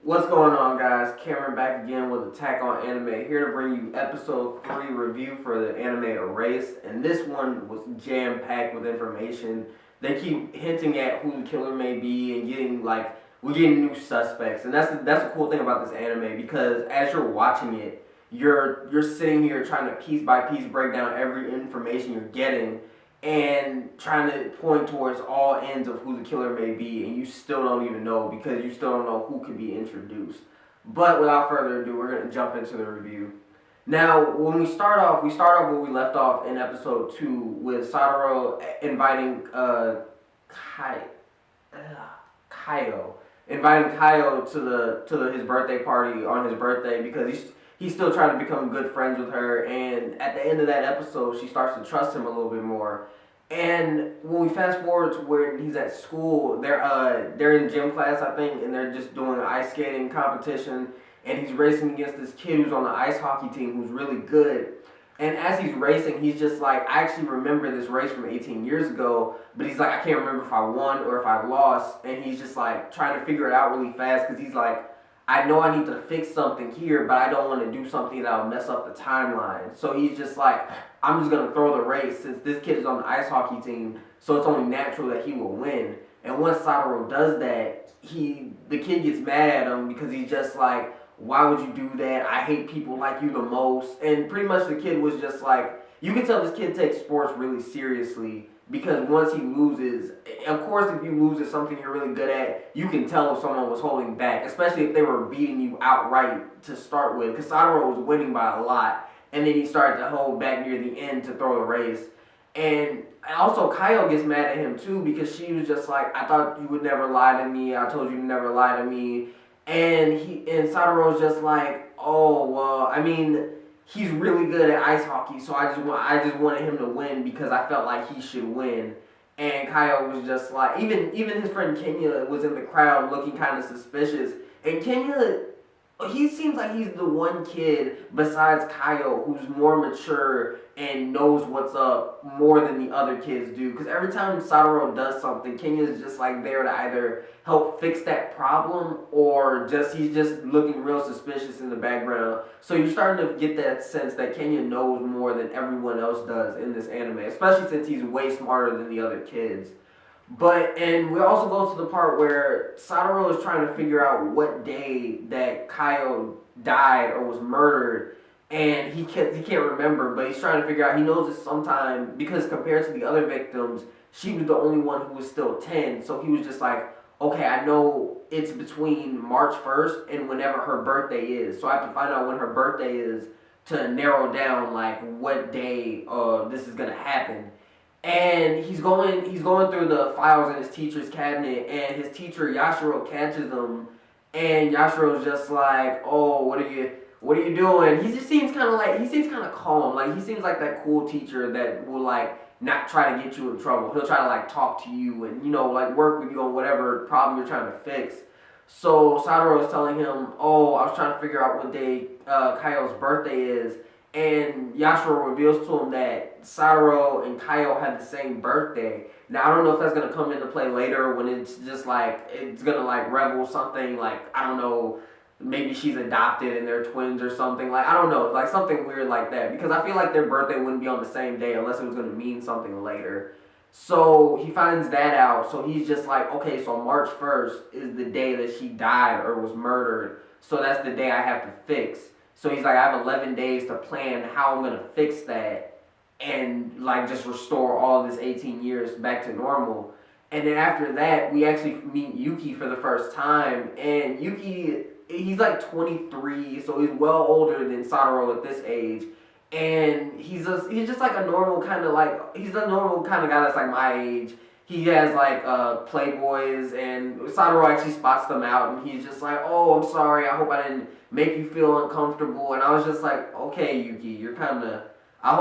What's going on, guys? Cameron back again with Attack on Anime, here to bring you episode 3 review for the anime Erased, and this one was jam-packed with information. They keep hinting at who the killer may be and we're getting new suspects, and that's the cool thing about this anime, because as you're watching it, you're sitting here trying to piece by piece break down every information you're getting and trying to point towards all ends of who the killer may be, and you still don't even know because you still don't know who could be introduced. But without further ado, we're going to jump into the review. Now, when we start off where we left off in episode 2 with Satoru inviting Kaio to his birthday party on his birthday because he's still trying to become good friends with her, and at the end of that episode she starts to trust him a little bit more. And when we fast forward to where he's at school, they're in gym class, I think, and they're just doing an ice skating competition, and he's racing against this kid who's on the ice hockey team who's really good. And as he's racing, he's just like, I actually remember this race from 18 years ago, but he's like, I can't remember if I won or if I lost, and he's just like trying to figure it out really fast because he's like, I know I need to fix something here, but I don't want to do something that'll mess up the timeline. So he's just like, I'm just going to throw the race since this kid is on the ice hockey team, so it's only natural that he will win. And once Satoru does that, the kid gets mad at him because he's just like, why would you do that? I hate people like you the most. And pretty much the kid was just like, you can tell this kid takes sports really seriously because once he loses, of course if you lose at something you're really good at, you can tell if someone was holding back, especially if they were beating you outright to start with, because Satoru was winning by a lot, and then he started to hold back near the end to throw the race. And also Kaio gets mad at him too because she was just like, I thought you would never lie to me, I told you to never lie to me. And Satoru's just like, oh, well, I mean, he's really good at ice hockey, so I just wanted him to win because I felt like he should win. And Kaio was just like, even his friend Kenya was in the crowd looking kind of suspicious. And Kenya, he seems like he's the one kid besides Kaio who's more mature and knows what's up more than the other kids do. Because every time Satoru does something, Kenya's just like there to either help fix that problem or he's just looking real suspicious in the background. So you're starting to get that sense that Kenya knows more than everyone else does in this anime, especially since he's way smarter than the other kids. And we also go to the part where Satoru is trying to figure out what day that Kaio died or was murdered, and he can't remember, but he's trying to figure out, he knows it's sometime, because compared to the other victims, she was the only one who was still 10, so he was just like, okay, I know it's between March 1st and whenever her birthday is, so I have to find out when her birthday is to narrow down, like, what day this is going to happen. And he's going through the files in his teacher's cabinet, and his teacher Yashiro catches him, and Yashiro's just like, oh, what are you doing? He seems kind of calm, like he seems like that cool teacher that will like not try to get you in trouble. He'll try to like talk to you and like work with you on whatever problem you're trying to fix. So Satoru is telling him, oh, I was trying to figure out what day Kaio's birthday is. And Yashiro reveals to him that Satoru and Kaio have the same birthday. Now, I don't know if that's going to come into play later when it's just like, it's going to like reveal something like, I don't know, maybe she's adopted and they're twins or something. Like, I don't know, like something weird like that. Because I feel like their birthday wouldn't be on the same day unless it was going to mean something later. So he finds that out. So he's just like, okay, so March 1st is the day that she died or was murdered. So that's the day I have to fix. So he's like, I have 11 days to plan how I'm going to fix that and like just restore all this 18 years back to normal. And then after that, we actually meet Yuki for the first time. And Yuki, he's like 23, so he's well older than Satoru at this age. And he's just like a normal kind of like, he's the normal kind of guy that's like my age. He has like Playboys, and Satoru actually spots them out, and he's just like, oh, I'm sorry, I hope I didn't make you feel uncomfortable. And I was just like, okay, Yuki, you're kind of, I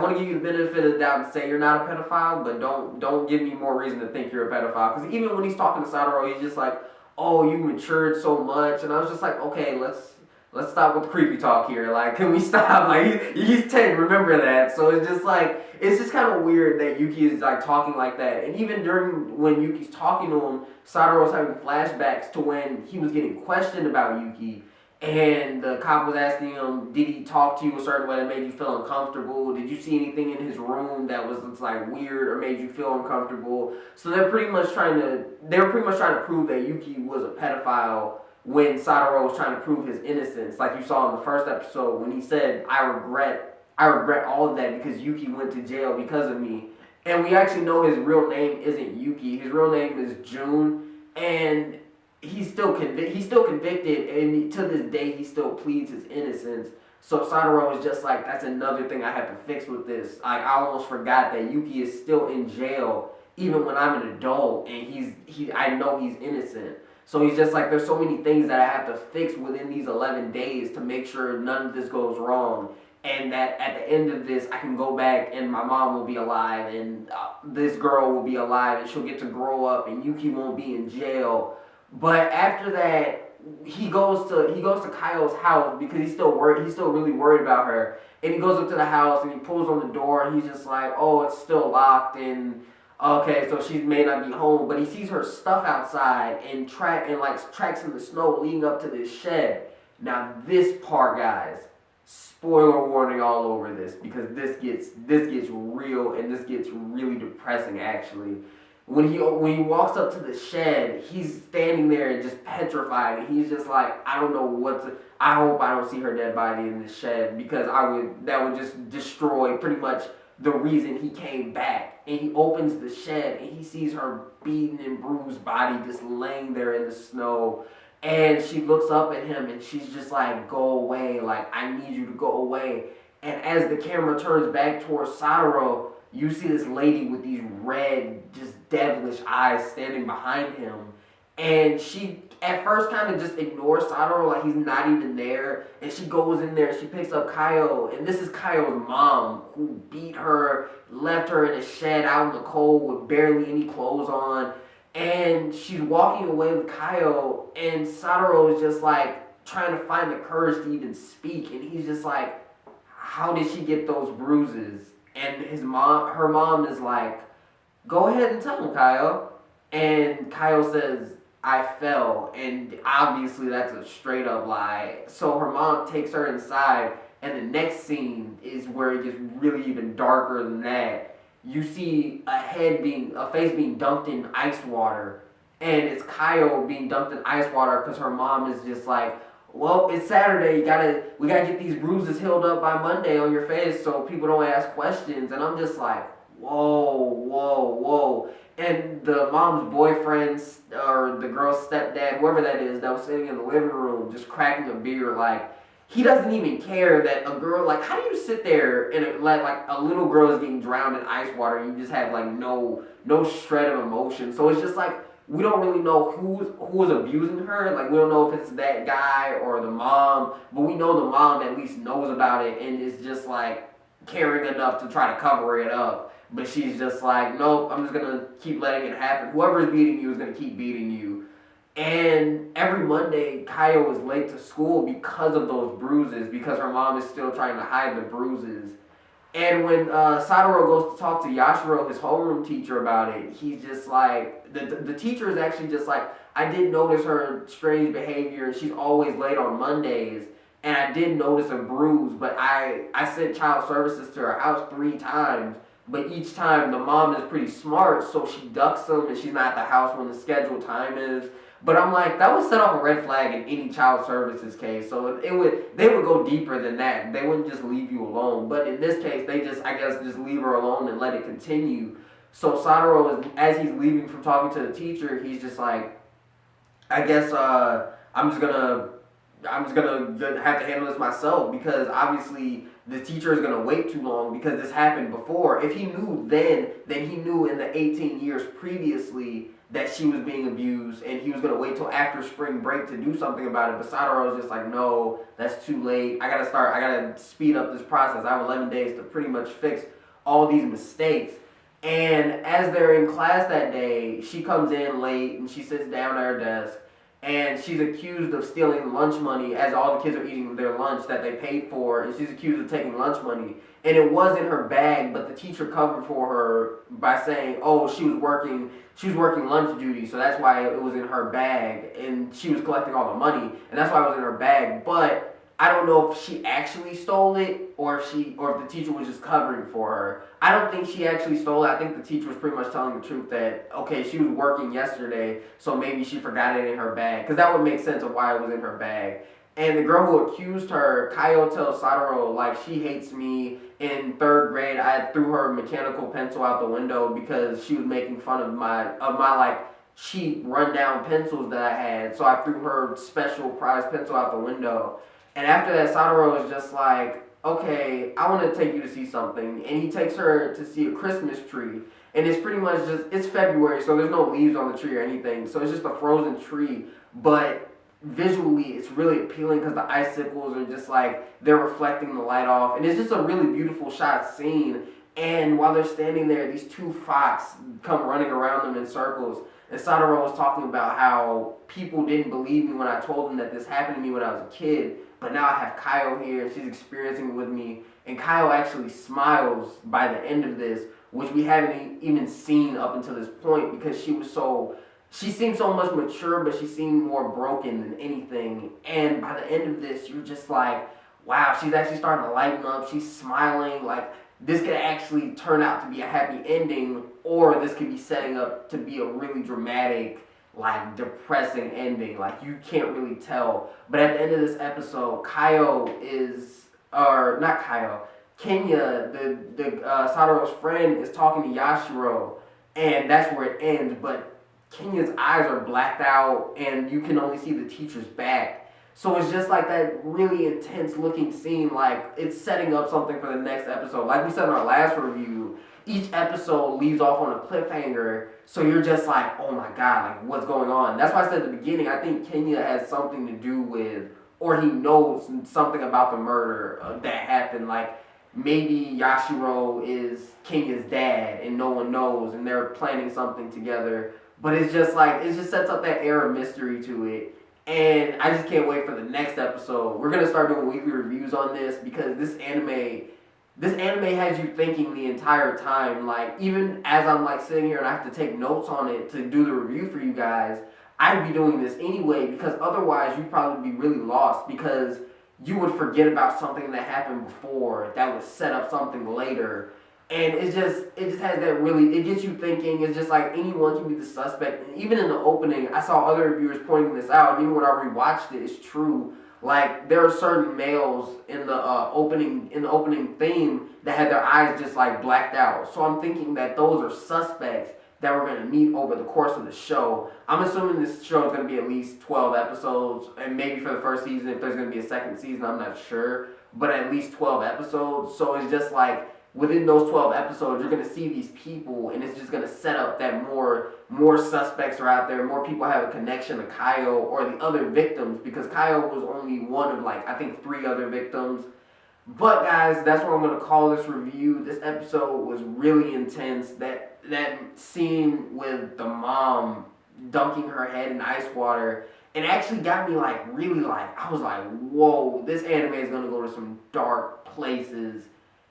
want to give you the benefit of the doubt and say you're not a pedophile, but don't give me more reason to think you're a pedophile. Because even when he's talking to Satoru, he's just like, oh, you matured so much. And I was just like, okay, let's stop with the creepy talk here. Like, can we stop? Like, he's 10, remember that. So it's just like, it's just kind of weird that Yuki is like talking like that. And even during when Yuki's talking to him, Sadaro's having flashbacks to when he was getting questioned about Yuki. And the cop was asking him, did he talk to you a certain way that made you feel uncomfortable? Did you see anything in his room that was like weird or made you feel uncomfortable? So they were pretty much trying to prove that Yuki was a pedophile when Sadaro was trying to prove his innocence. Like you saw in the first episode when he said, I regret all of that because Yuki went to jail because of me. And we actually know his real name isn't Yuki. His real name is June. And he's still convicted, and to this day he still pleads his innocence. So Sadaro is just like, that's another thing I have to fix with this. I almost forgot that Yuki is still in jail even when I'm an adult, and I know he's innocent. So he's just like, there's so many things that I have to fix within these 11 days to make sure none of this goes wrong. And that at the end of this, I can go back and my mom will be alive, and this girl will be alive, and she'll get to grow up, and Yuki won't be in jail. But after that, he goes to Kaio's house because he's still really worried about her. And he goes up to the house and he pulls on the door, and he's just like, oh, it's still locked, and okay, so she may not be home. But he sees her stuff outside and tracks in the snow leading up to this shed. Now this part, guys, spoiler warning all over this, because this gets real, and this gets really depressing actually. When he walks up to the shed, he's standing there and just petrified, and he's just like, I don't know what to. I hope I don't see her dead body in this shed, because that would just destroy pretty much the reason he came back. And he opens the shed and he sees her beaten and bruised body just laying there in the snow. And she looks up at him and she's just like, go away, like, I need you to go away. And as the camera turns back towards Sadaro, you see this lady with these red, just devilish eyes standing behind him. And she, at first, kind of just ignores Sadaro like he's not even there. And she goes in there and she picks up Kaio. And this is Kaio's mom, who beat her, left her in a shed out in the cold with barely any clothes on. And she's walking away with Kaio. And Sadaro is just like trying to find the courage to even speak. And he's just like, how did she get those bruises? And her mom is like, go ahead and tell him, Kaio. And Kaio says, I fell. And obviously that's a straight up lie. So her mom takes her inside, and the next scene is where it gets really even darker than that. You see a face being dumped in ice water, and it's Kaio being dumped in ice water because her mom is just like, well, it's Saturday, we gotta get these bruises healed up by Monday on your face so people don't ask questions. And I'm just like, whoa. And the mom's boyfriend, or the girl's stepdad, whoever that is, that was sitting in the living room just cracking a beer, like, he doesn't even care that a girl, like, how do you sit there and like a little girl is getting drowned in ice water and you just have like no shred of emotion. So it's just like, we don't really know who is abusing her. Like, we don't know if it's that guy or the mom, but we know the mom at least knows about it and is just like caring enough to try to cover it up. But she's just like, nope, I'm just gonna keep letting it happen. Whoever's beating you is gonna keep beating you. And every Monday, Kaio is late to school because of those bruises, because her mom is still trying to hide the bruises. And when Sadaro goes to talk to Yashiro, his homeroom teacher, about it, he's just like, the teacher is actually just like, I did notice her strange behavior, and she's always late on Mondays, and I did notice a bruise, but I sent child services to her house 3 times, but each time the mom is pretty smart, so she ducks them, and she's not at the house when the scheduled time is. But I'm like, that would set off a red flag in any child services case. So they would go deeper than that. They wouldn't just leave you alone. But in this case, they just leave her alone and let it continue. So Sadaro, as he's leaving from talking to the teacher, he's just like, I guess I'm just gonna have to handle this myself, because obviously the teacher is gonna wait too long, because this happened before. If he knew then he knew in the 18 years previously that she was being abused, and he was going to wait till after spring break to do something about it. But Sadaro was just like, no, that's too late. I got to speed up this process. I have 11 days to pretty much fix all these mistakes. And as they're in class that day, she comes in late, and she sits down at her desk, and she's accused of stealing lunch money as all the kids are eating their lunch that they paid for, and she's accused of taking lunch money. And it was in her bag, but the teacher covered for her by saying, oh, she was working lunch duty, so that's why it was in her bag, and she was collecting all the money, and that's why it was in her bag. But I don't know if she actually stole it or if the teacher was just covering for her. I don't think she actually stole it. I think the teacher was pretty much telling the truth that, okay, she was working yesterday, so maybe she forgot it in her bag, because that would make sense of why it was in her bag. And the girl who accused her, Kaio tells Satoru, like, she hates me. In 3rd grade, I threw her mechanical pencil out the window because she was making fun of my like cheap rundown pencils that I had. So I threw her special prize pencil out the window. And after that, Satoru is just like, okay, I want to take you to see something. And he takes her to see a Christmas tree. And it's pretty much just, it's February, so there's no leaves on the tree or anything. So it's just a frozen tree. But visually, it's really appealing because the icicles are just like, they're reflecting the light off. And it's just a really beautiful shot scene. And while they're standing there, these 2 fox come running around them in circles. And Satoru was talking about how people didn't believe me when I told them that this happened to me when I was a kid. But now I have Kaio here, and she's experiencing it with me. And Kaio actually smiles by the end of this, which we haven't even seen up until this point, because she seemed so much mature, but she seemed more broken than anything. And by the end of this, you're just like, wow, she's actually starting to lighten up. She's smiling. Like, this could actually turn out to be a happy ending, or this could be setting up to be a really dramatic, like, depressing ending. Like, you can't really tell. But at the end of this episode, Kenya, Satoru's friend, is talking to Yashiro, and that's where it ends. But Kenya's eyes are blacked out, and you can only see the teacher's back. So it's just like that really intense looking scene, like it's setting up something for the next episode. Like we said in our last review, each episode leaves off on a cliffhanger, so you're just like, oh my god, like what's going on? That's why I said at the beginning, I think Kenya has something to do with, or he knows something about the murder that happened. Like maybe Yashiro is Kenya's dad and no one knows, and they're planning something together. But it's just like, it just sets up that air of mystery to it. And I just can't wait for the next episode. We're going to start doing weekly reviews on this, because this anime has you thinking the entire time. Like, even as I'm like sitting here and I have to take notes on it to do the review for you guys, I'd be doing this anyway, because otherwise you'd probably be really lost, because you would forget about something that happened before that would set up something later. And it just has that really, it gets you thinking. It's just like anyone can be the suspect. And even in the opening, I saw other reviewers pointing this out, and even when I rewatched it, it's true. Like, there are certain males in the opening theme that had their eyes just like blacked out. So I'm thinking that those are suspects that we're going to meet over the course of the show. I'm assuming this show is going to be at least 12 episodes, and maybe for the first season, if there's going to be a second season, I'm not sure. But at least 12 episodes. So it's just like, within those 12 episodes, you're going to see these people, and it's just going to set up that more suspects are out there, more people have a connection to Kaio or the other victims, because Kaio was only one of, like, I think 3 other victims. But, guys, that's what I'm going to call this review. This episode was really intense. That scene with the mom dunking her head in ice water, it actually got me, like, really, like, I was like, whoa, this anime is going to go to some dark places.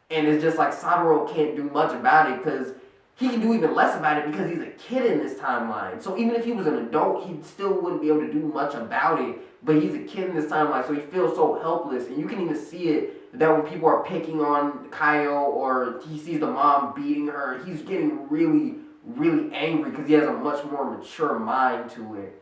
And it's just like Satoru can't do much about it, because he can do even less about it because he's a kid in this timeline. So even if he was an adult, he still wouldn't be able to do much about it. But he's a kid in this timeline, so he feels so helpless. And you can even see it that when people are picking on Kaio, or he sees the mom beating her, he's getting really, really angry because he has a much more mature mind to it.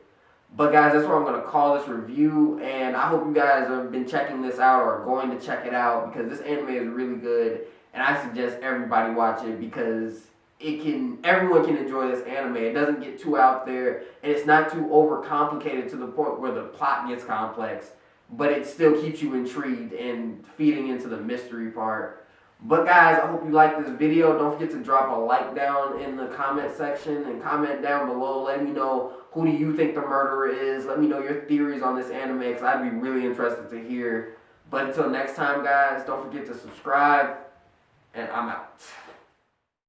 But guys, that's what I'm going to call this review, and I hope you guys have been checking this out or are going to check it out, because this anime is really good, and I suggest everybody watch it, because everyone can enjoy this anime. It doesn't get too out there, and it's not too overcomplicated to the point where the plot gets complex, but it still keeps you intrigued and feeding into the mystery part. But guys, I hope you liked this video. Don't forget to drop a like down in the comment section and comment down below. Let me know, who do you think the murderer is? Let me know your theories on this anime, because I'd be really interested to hear. But until next time, guys, don't forget to subscribe, and I'm out.